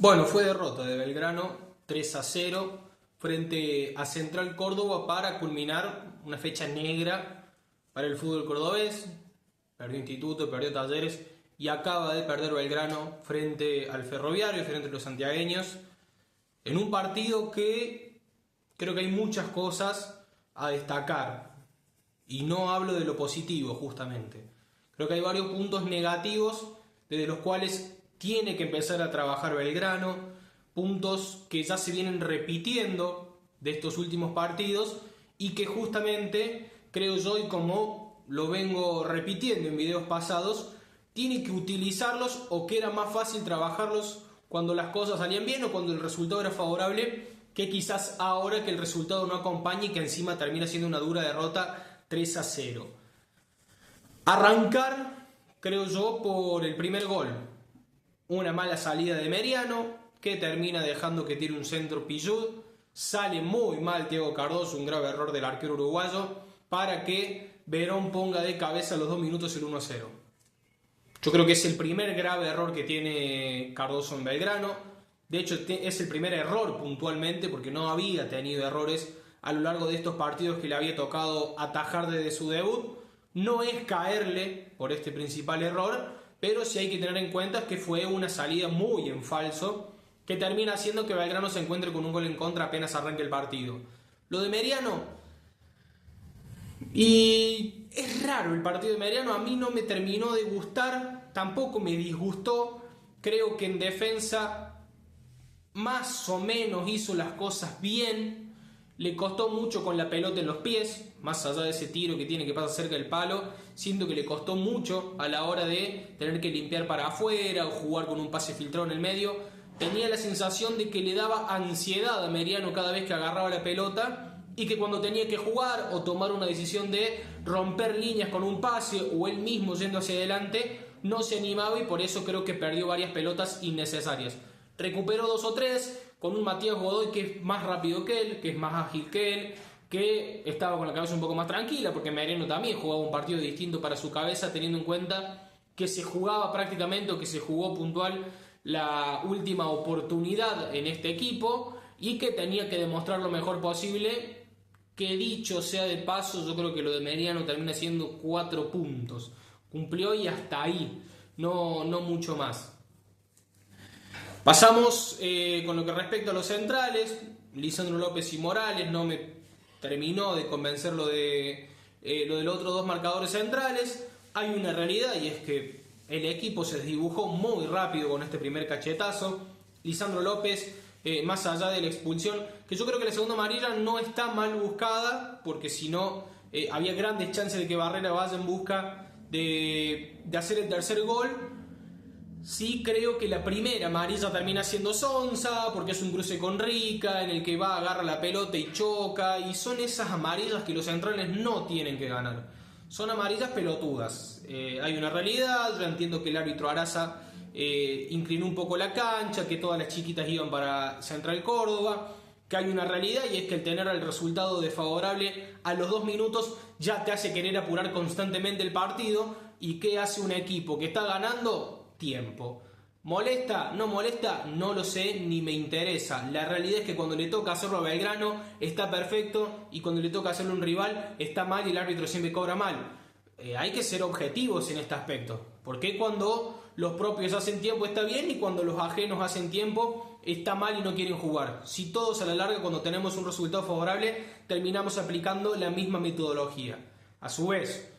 Bueno, fue derrota de Belgrano 3-0 frente a Central Córdoba para culminar una fecha negra para el fútbol cordobés. Perdió Instituto, perdió Talleres y acaba de perder Belgrano frente al Ferroviario, frente a los santiagueños, en un partido que creo que hay muchas cosas a destacar. Y no hablo de lo positivo, justamente. Creo que hay varios puntos negativos desde los cuales tiene que empezar a trabajar Belgrano, puntos que ya se vienen repitiendo de estos últimos partidos y que justamente, creo yo, y como lo vengo repitiendo en videos pasados, tiene que utilizarlos, o que era más fácil trabajarlos cuando las cosas salían bien o cuando el resultado era favorable, que quizás ahora que el resultado no acompaña y que encima termina siendo una dura derrota 3-0. Arrancar, creo yo, por el primer gol. Una mala salida de Meriano, que termina dejando que tire un centro Pillud. Sale muy mal Thiago Cardoso, un grave error del arquero uruguayo, para que Verón ponga de cabeza a los 2 minutos el 1-0. Yo creo que es el primer grave error que tiene Cardoso en Belgrano. De hecho, es el primer error puntualmente, porque no había tenido errores a lo largo de estos partidos que le había tocado atajar desde su debut. No es caerle por este principal error, pero sí hay que tener en cuenta que fue una salida muy en falso, que termina haciendo que Belgrano se encuentre con un gol en contra apenas arranque el partido. Lo de Meriano, y es raro el partido de Meriano, a mí no me terminó de gustar, tampoco me disgustó. Creo que en defensa más o menos hizo las cosas bien. Le costó mucho con la pelota en los pies, más allá de ese tiro que tiene que pasar cerca del palo. Siento que le costó mucho a la hora de tener que limpiar para afuera o jugar con un pase filtrado en el medio. Tenía la sensación de que le daba ansiedad a Meriano cada vez que agarraba la pelota, y que cuando tenía que jugar o tomar una decisión de romper líneas con un pase o él mismo yendo hacia adelante, no se animaba, y por eso creo que perdió varias pelotas innecesarias. Recuperó 2 o 3 con un Matías Godoy que es más rápido que él, que es más ágil que él, que estaba con la cabeza un poco más tranquila, porque Meriano también jugaba un partido distinto para su cabeza, teniendo en cuenta que se jugaba prácticamente, o que se jugó puntual, la última oportunidad en este equipo, y que tenía que demostrar lo mejor posible. Que dicho sea de paso, yo creo que lo de Meriano termina siendo 4 puntos. Cumplió y hasta ahí, no mucho más. Pasamos con lo que respecta a los centrales. Lisandro López y Morales, no me terminó de convencer lo de los otros 2 marcadores centrales. Hay una realidad, y es que el equipo se desdibujó muy rápido con este primer cachetazo. Lisandro López, más allá de la expulsión, que yo creo que la segunda amarilla no está mal buscada, porque si no había grandes chances de que Barrera vaya en busca de hacer el tercer gol. Sí, creo que la primera amarilla termina siendo sonsa, porque es un cruce con Rica en el que va, agarra la pelota y choca, y son esas amarillas que los centrales no tienen que ganar. Son amarillas pelotudas. Hay una realidad. Yo entiendo que el árbitro Araza inclinó un poco la cancha, que todas las chiquitas iban para Central Córdoba, que hay una realidad, y es que el tener el resultado desfavorable a los 2 minutos ya te hace querer apurar constantemente el partido. ¿Y qué hace un equipo que está ganando? Tiempo. ¿Molesta? ¿No molesta? No lo sé, ni me interesa. La realidad es que cuando le toca hacerlo a Belgrano está perfecto, y cuando le toca hacerlo a un rival está mal, y el árbitro siempre cobra mal. Hay que ser objetivos en este aspecto. Porque cuando los propios hacen tiempo está bien, y cuando los ajenos hacen tiempo está mal y no quieren jugar? Si todos a la larga, cuando tenemos un resultado favorable, terminamos aplicando la misma metodología. A su vez,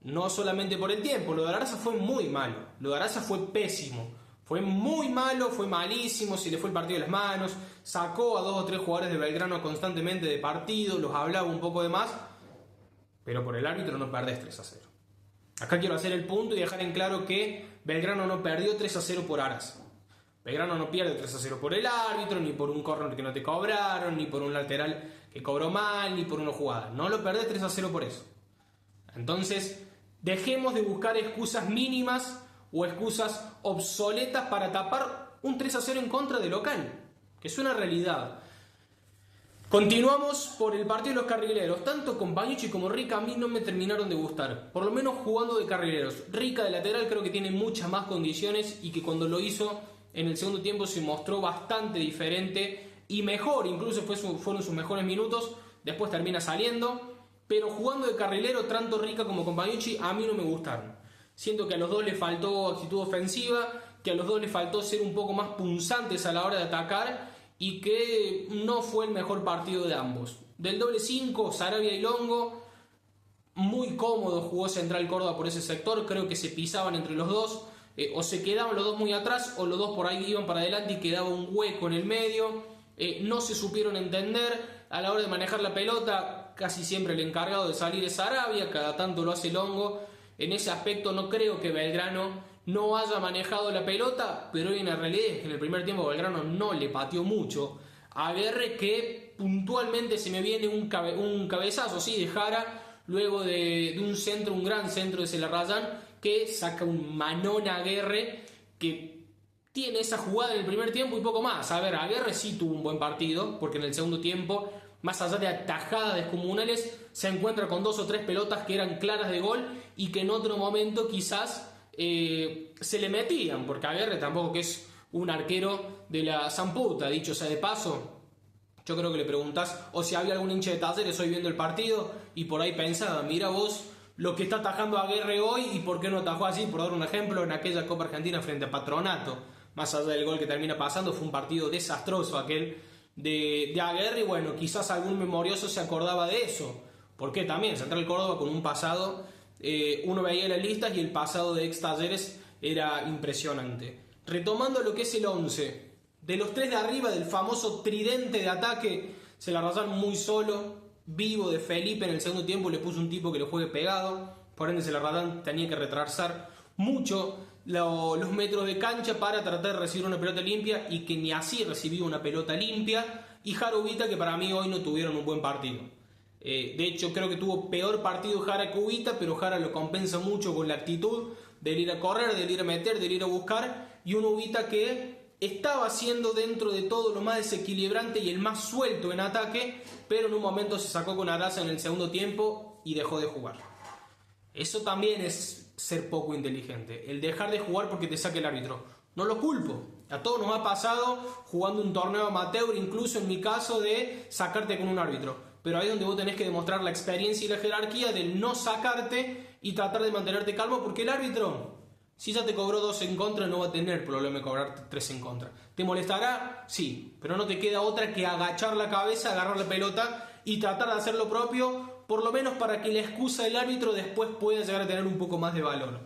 no solamente por el tiempo, lo de Araza fue muy malo. Lo de Araza fue pésimo. Fue muy malo, fue malísimo, se le fue el partido de las manos, sacó a 2 o 3 jugadores de Belgrano constantemente de partido, los hablaba un poco de más, pero por el árbitro no perdés 3-0. Acá quiero hacer el punto y dejar en claro que Belgrano no perdió 3-0 por Araza. Belgrano no pierde 3-0 por el árbitro, ni por un córner que no te cobraron, ni por un lateral que cobró mal, ni por una jugada. No lo perdés 3-0 por eso. Entonces, dejemos de buscar excusas mínimas o excusas obsoletas para tapar un 3-0 en contra de local, que es una realidad. Continuamos por el partido de los carrileros. Tanto Compañucci como Rica a mí no me terminaron de gustar, por lo menos jugando de carrileros. Rica de lateral creo que tiene muchas más condiciones, y que cuando lo hizo En el segundo tiempo se mostró bastante diferente y mejor, incluso fueron sus mejores minutos. Después termina saliendo, pero jugando de carrilero, tanto Rica como Compañucci a mí no me gustaron. Siento que a los dos les faltó actitud ofensiva, que a los dos les faltó ser un poco más punzantes a la hora de atacar y que no fue el mejor partido de ambos. Del doble 5, Sarabia y Longo, muy cómodo jugó Central Córdoba por ese sector, creo que se pisaban entre los dos, o se quedaban los dos muy atrás o los dos por ahí iban para adelante y quedaba un hueco en el medio. No se supieron entender a la hora de manejar la pelota. Casi siempre el encargado de salir es Sarabia, cada tanto lo hace Longo. En ese aspecto no creo que Belgrano no haya manejado la pelota, pero hoy en la realidad es que en el primer tiempo Belgrano no le pateó mucho a Aguerre, que puntualmente se me viene un cabezazo sí, de Jara, luego de un centro, un gran centro de Celarrayán, que saca un manón a Aguerre, que tiene esa jugada en el primer tiempo y poco más. A ver, Aguerre sí tuvo un buen partido, porque en el segundo tiempo, más allá de atajadas descomunales, se encuentra con 2 o 3 pelotas que eran claras de gol y que en otro momento quizás se le metían, porque Aguerre tampoco que es un arquero de la zamputa, dicho sea de paso. Yo creo que le preguntás, o si había algún hincha de Talleres hoy viendo el partido y por ahí pensaba, mira vos lo que está atajando Aguerre hoy y por qué no atajó así, por dar un ejemplo, en aquella Copa Argentina frente a Patronato. Más allá del gol que termina pasando, fue un partido desastroso aquel de Aguerre, y bueno, quizás algún memorioso se acordaba de eso, porque también Central Córdoba con un pasado, uno veía las listas y el pasado de ex Talleres era impresionante. Retomando lo que es el 11, de los 3 de arriba, del famoso tridente de ataque, se la arrasaron muy solo, vivo de Felipe en el segundo tiempo, le puso un tipo que le juegue pegado, por ende Celarrayán tenía que retrasar mucho los metros de cancha para tratar de recibir una pelota limpia, y que ni así recibió una pelota limpia, y Jara Ubita, que para mí hoy no tuvieron un buen partido. De hecho creo que tuvo peor partido Jara que Ubita, pero Jara lo compensa mucho con la actitud del ir a correr, del ir a meter, del ir a buscar, y un Ubita que estaba siendo dentro de todo lo más desequilibrante y el más suelto en ataque, pero en un momento se sacó con Araza en el segundo tiempo y dejó de jugar. Eso también es ser poco inteligente, el dejar de jugar porque te saque el árbitro. No lo culpo, a todos nos ha pasado jugando un torneo amateur, incluso en mi caso, de sacarte con un árbitro, pero ahí es donde vos tenés que demostrar la experiencia y la jerarquía del no sacarte y tratar de mantenerte calmo, porque el árbitro, si ya te cobró 2 en contra, no va a tener problema de cobrarte 3 en contra. ¿Te molestará? Sí, pero no te queda otra que agachar la cabeza, agarrar la pelota y tratar de hacer lo propio, por lo menos para que la excusa del árbitro después pueda llegar a tener un poco más de valor.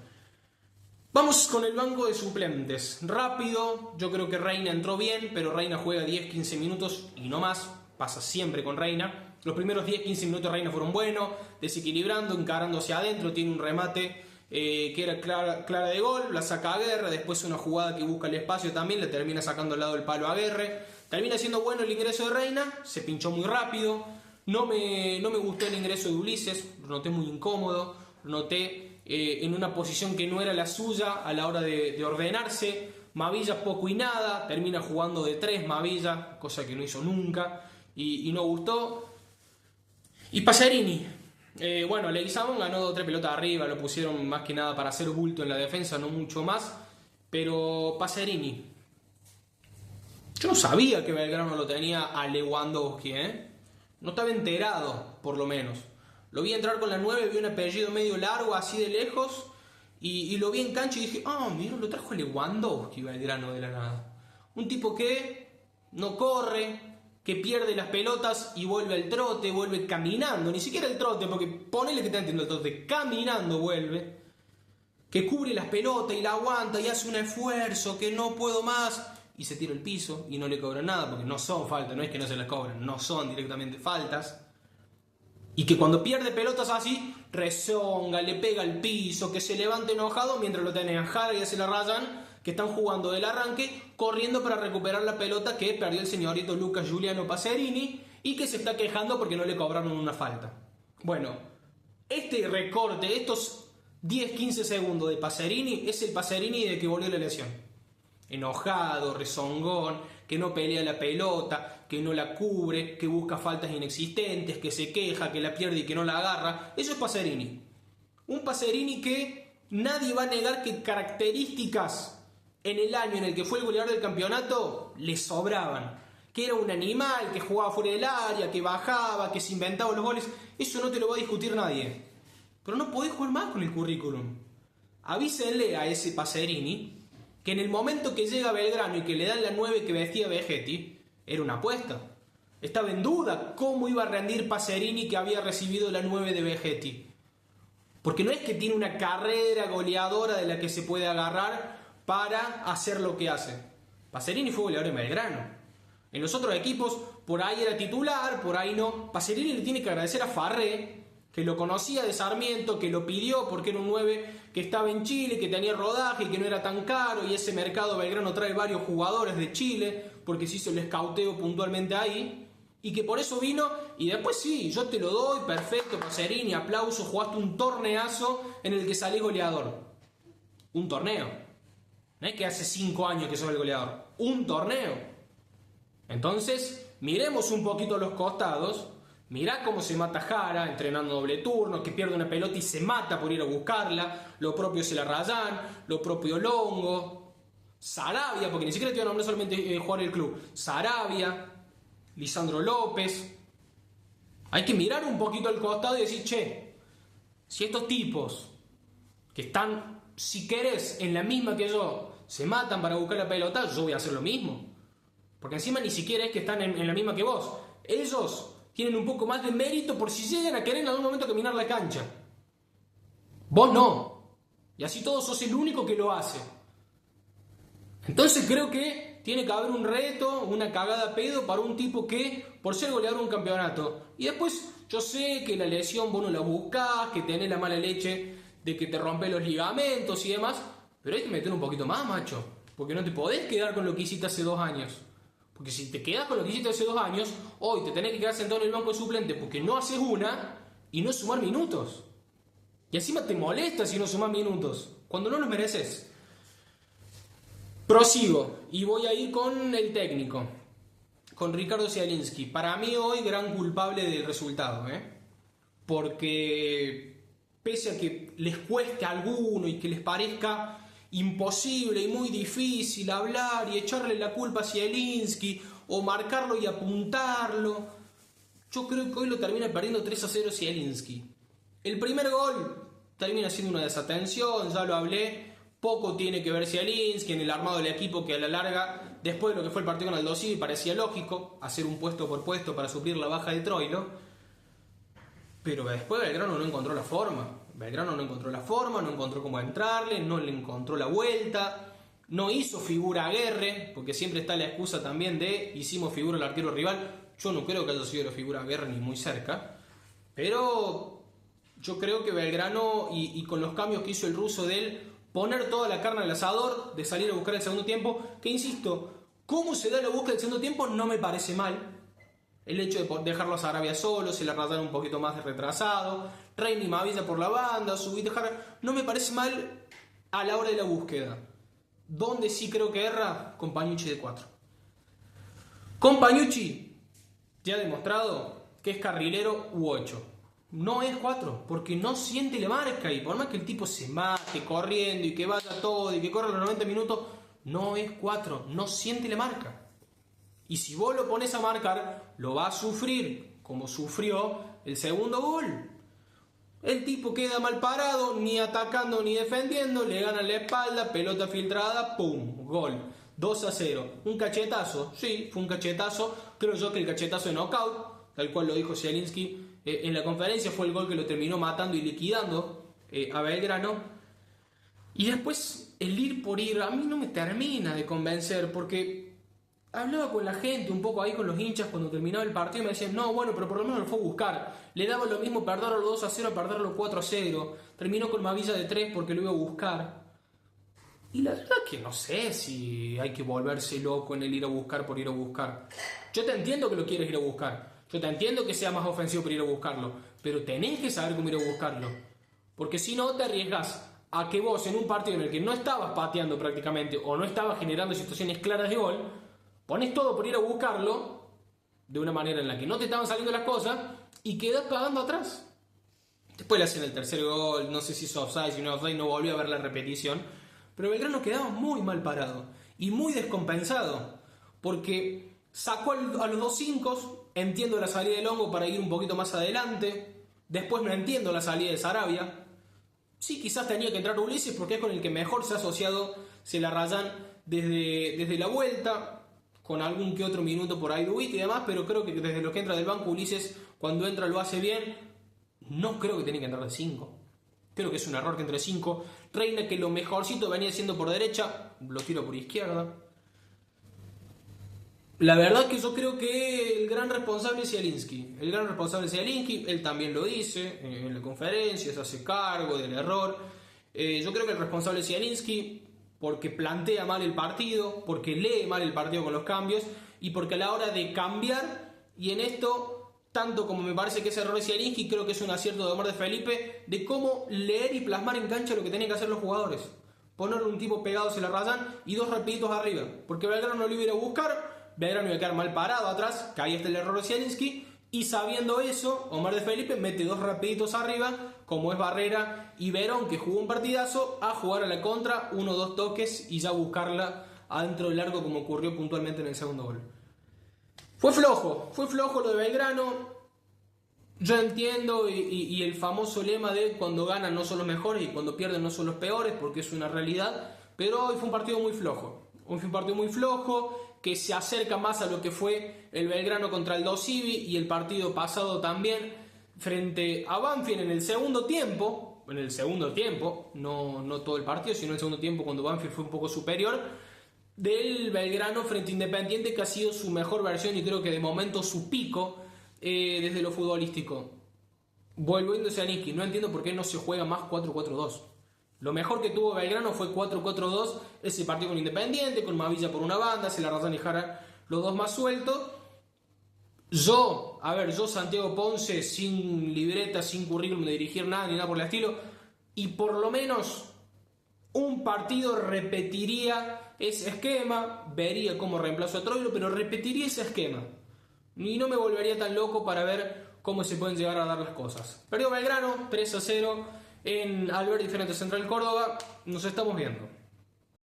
Vamos con el banco de suplentes. Rápido, yo creo que Reina entró bien, pero Reina juega 10-15 minutos y no más. Pasa siempre con Reina. Los primeros 10-15 minutos Reina fueron buenos, desequilibrando, encarándose adentro, tiene un remate que era clara de gol, la saca a Aguerre, después una jugada que busca el espacio también, le termina sacando al lado del palo a Aguerre. Termina siendo bueno el ingreso de Reina, se pinchó muy rápido. No me gustó el ingreso de Ulises, lo noté muy incómodo, lo noté en una posición que no era la suya a la hora de ordenarse. Mavilla poco y nada, termina jugando de 3 Mavilla, cosa que no hizo nunca y no gustó. Y Pacerini, bueno, Leguizamón ganó 2 o 3 pelotas arriba, lo pusieron más que nada para hacer bulto en la defensa, no mucho más. Pero Pacerini, yo no sabía que Belgrano lo tenía a Lewandowski, no estaba enterado, por lo menos. Lo vi entrar con la 9, vi un apellido medio largo, así de lejos, y lo vi en cancha y dije, mira, lo trajo Lewandowski, Belgrano de la nada. Un tipo que no corre, que pierde las pelotas y vuelve al trote, vuelve caminando, ni siquiera el trote, porque ponele que te entiendo el trote, caminando vuelve, que cubre las pelotas y la aguanta y hace un esfuerzo, que no puedo más, y se tira al piso y no le cobran nada, porque no son faltas, no es que no se las cobran, no son directamente faltas. Y que cuando pierde pelotas así, rezonga, le pega al piso, que se levanta enojado, mientras lo tienen a Jara y a Celarrayán, que están jugando del arranque, corriendo para recuperar la pelota que perdió el señorito Lucas Giuliano Pacerini, y que se está quejando porque no le cobraron una falta. Bueno, este recorte, estos 10-15 segundos de Pacerini, es el Pacerini de que volvió la lesión. Enojado, rezongón, que no pelea la pelota, que no la cubre, que busca faltas inexistentes, que se queja, que la pierde y que no la agarra. Eso es Pacerini. Un Pacerini que nadie va a negar que características en el año en el que fue el goleador del campeonato, le sobraban. Que era un animal, que jugaba fuera del área, que bajaba, que se inventaba los goles. Eso no te lo va a discutir nadie. Pero no podés jugar más con el currículum. Avísenle a ese Pacerini que en el momento que llega a Belgrano y que le dan la 9 que vestía Vegetti, era una apuesta. Estaba en duda cómo iba a rendir Pacerini, que había recibido la 9 de Vegetti. Porque no es que tiene una carrera goleadora de la que se puede agarrar para hacer lo que hace. Pacerini fue goleador en Belgrano. En los otros equipos, por ahí era titular, por ahí no. Pacerini le tiene que agradecer a Farré, que lo conocía de Sarmiento, que lo pidió porque era un 9 que estaba en Chile, que tenía rodaje y que no era tan caro, y ese mercado Belgrano trae varios jugadores de Chile, porque se hizo el escauteo puntualmente ahí, y que por eso vino, y después sí, yo te lo doy, perfecto, Pacerini, aplauso, jugaste un torneazo en el que salís goleador. Un torneo. No es que hace 5 años que sos el goleador, un torneo. Entonces, miremos un poquito los costados. Mirá cómo se mata Jara entrenando doble turno, que pierde una pelota y se mata por ir a buscarla. Lo propio Celarrayán, lo propio Longo, Sarabia, porque ni siquiera te iba a nombrar solamente jugar el club. Sarabia, Lisandro López. Hay que mirar un poquito al costado y decir, che, si estos tipos que están, si querés, en la misma que yo, se matan para buscar la pelota, yo voy a hacer lo mismo. Porque encima ni siquiera es que están en la misma que vos. Ellos tienen un poco más de mérito por si llegan a querer en algún momento caminar la cancha. Vos no. Y así todos sos el único que lo hace. Entonces creo que tiene que haber un reto, una cagada a pedo para un tipo que, por ser goleador de un campeonato. Y después yo sé que la lesión vos no la buscás, que tenés la mala leche de que te rompes los ligamentos y demás. Pero hay que meter un poquito más, macho. Porque no te podés quedar con lo que hiciste hace 2 años. Porque si te quedas con lo que hiciste hace 2 años, hoy te tenés que quedar sentado en el banco de suplente porque no haces una y no sumar minutos. Y encima te molesta si no sumás minutos, cuando no los mereces. Prosigo y voy a ir con el técnico, con Ricardo Zielinski. Para mí hoy gran culpable del resultado, porque pese a que les cueste a alguno y que les parezca imposible y muy difícil hablar y echarle la culpa a Zielinski o marcarlo y apuntarlo, yo creo que hoy lo termina perdiendo 3-0 Zielinski. El primer gol termina siendo una desatención, ya lo hablé, poco tiene que ver Zielinski en el armado del equipo, que a la larga, después de lo que fue el partido con Aldo Civi, parecía lógico hacer un puesto por puesto para suplir la baja de Troilo, pero después Belgrano no encontró la forma. Belgrano no encontró la forma, no encontró cómo entrarle, no le encontró la vuelta, no hizo figura a Guerre, porque siempre está la excusa también de hicimos figura al arquero rival. Yo no creo que haya sido la figura a Guerre ni muy cerca, pero yo creo que Belgrano, y con los cambios que hizo el ruso de él, poner toda la carne al asador, de salir a buscar el segundo tiempo, que insisto, cómo se da la búsqueda del segundo tiempo no me parece mal. El hecho de dejarlo a Sarabia solo, se le radaron un poquito más de retrasado, Reini Mavilla por la banda, subir, dejar, no me parece mal a la hora de la búsqueda. Donde sí creo que erra, con Pañucci de 4. Con Pañucci ya ha demostrado que es carrilero u 8. No es 4, porque no siente la marca, y por más que el tipo se mate corriendo y que vaya todo y que corra los 90 minutos, no es 4, no siente la marca. Y si vos lo pones a marcar, lo va a sufrir, como sufrió el segundo gol. El tipo queda mal parado, ni atacando ni defendiendo, le gana la espalda, pelota filtrada, ¡pum! Gol. 2-0. Un cachetazo, sí, fue un cachetazo. Creo yo que el cachetazo de knockout, tal cual lo dijo Zielinski en la conferencia, fue el gol que lo terminó matando y liquidando a Belgrano. Y después el ir por ir, a mí no me termina de convencer, porque hablaba con la gente, un poco ahí con los hinchas cuando terminaba el partido y me decían, no, bueno, pero por lo menos lo fue a buscar. Le daba lo mismo perderlo 2-0 a perderlo 4-0. Terminó con Mavilla de 3 porque lo iba a buscar. Y la verdad que no sé si hay que volverse loco en el ir a buscar por ir a buscar. Yo te entiendo que lo quieres ir a buscar. Yo te entiendo que sea más ofensivo por ir a buscarlo. Pero tenés que saber cómo ir a buscarlo. Porque si no, te arriesgas a que vos en un partido en el que no estabas pateando prácticamente o no estabas generando situaciones claras de gol, pones todo por ir a buscarlo de una manera en la que no te estaban saliendo las cosas y quedas pagando atrás. Después le hacen el tercer gol, no sé si es offside, si no offside, no volví a ver la repetición. pero Belgrano quedaba muy mal parado y muy descompensado, porque sacó a los dos 5, entiendo la salida de Longo para ir un poquito más adelante, después no entiendo la salida de Sarabia. Sí, quizás tenía que entrar Ulises porque es con el que mejor se ha asociado Celarrayán desde la vuelta, con algún que otro minuto por ahí Dubit y demás, pero creo que desde lo que entra del banco Ulises, cuando entra lo hace bien. No creo que tenga que entrar de 5. Creo que es un error que entre 5. Reina, que lo mejorcito venía siendo por derecha, lo tiro por izquierda. La verdad que yo creo que el gran responsable es Zielinski. El gran responsable es Zielinski, él también lo dice en la conferencia, se hace cargo del error. Yo creo que el responsable es Zielinski porque plantea mal el partido, porque lee mal el partido con los cambios y porque a la hora de cambiar, y en esto, tanto como me parece que es error de Zielinski, creo que es un acierto de Omar de Felipe, de cómo leer y plasmar en cancha lo que tenían que hacer los jugadores. Ponerle un tipo pegado se la rayan y 2 rapiditos arriba, porque Belgrano no lo iba a ir a buscar, Belgrano iba a quedar mal parado atrás, que ahí está el error de Zielinski, y sabiendo eso, Omar de Felipe mete 2 rapiditos arriba, como es Barrera y Verón, que jugó un partidazo, a jugar a la contra, 1 o 2 toques y ya buscarla adentro del arco, como ocurrió puntualmente en el segundo gol. Fue flojo lo de Belgrano. Yo entiendo y el famoso lema de cuando ganan no son los mejores y cuando pierden no son los peores, porque es una realidad, pero hoy fue un partido muy flojo. Hoy fue un partido muy flojo, que se acerca más a lo que fue el Belgrano contra el Dosivi y el partido pasado también frente a Banfield en el segundo tiempo, no todo el partido, sino el segundo tiempo cuando Banfield fue un poco superior, del Belgrano frente a Independiente, que ha sido su mejor versión y creo que de momento su pico desde lo futbolístico. Volviendo a Zielinski, no entiendo por qué no se juega más 4-4-2. Lo mejor que tuvo Belgrano fue 4-4-2, ese partido con Independiente, con Mavilla por una banda, Celarrayán y Jara los dos más sueltos. Yo Santiago Ponce, sin libreta, sin currículum de dirigir nada ni nada por el estilo, y por lo menos un partido repetiría ese esquema, vería cómo reemplazo a Troilo, pero repetiría ese esquema. Y no me volvería tan loco para ver cómo se pueden llegar a dar las cosas. Perdió Belgrano, 3-0 en Alberdi frente a Central Córdoba. Nos estamos viendo.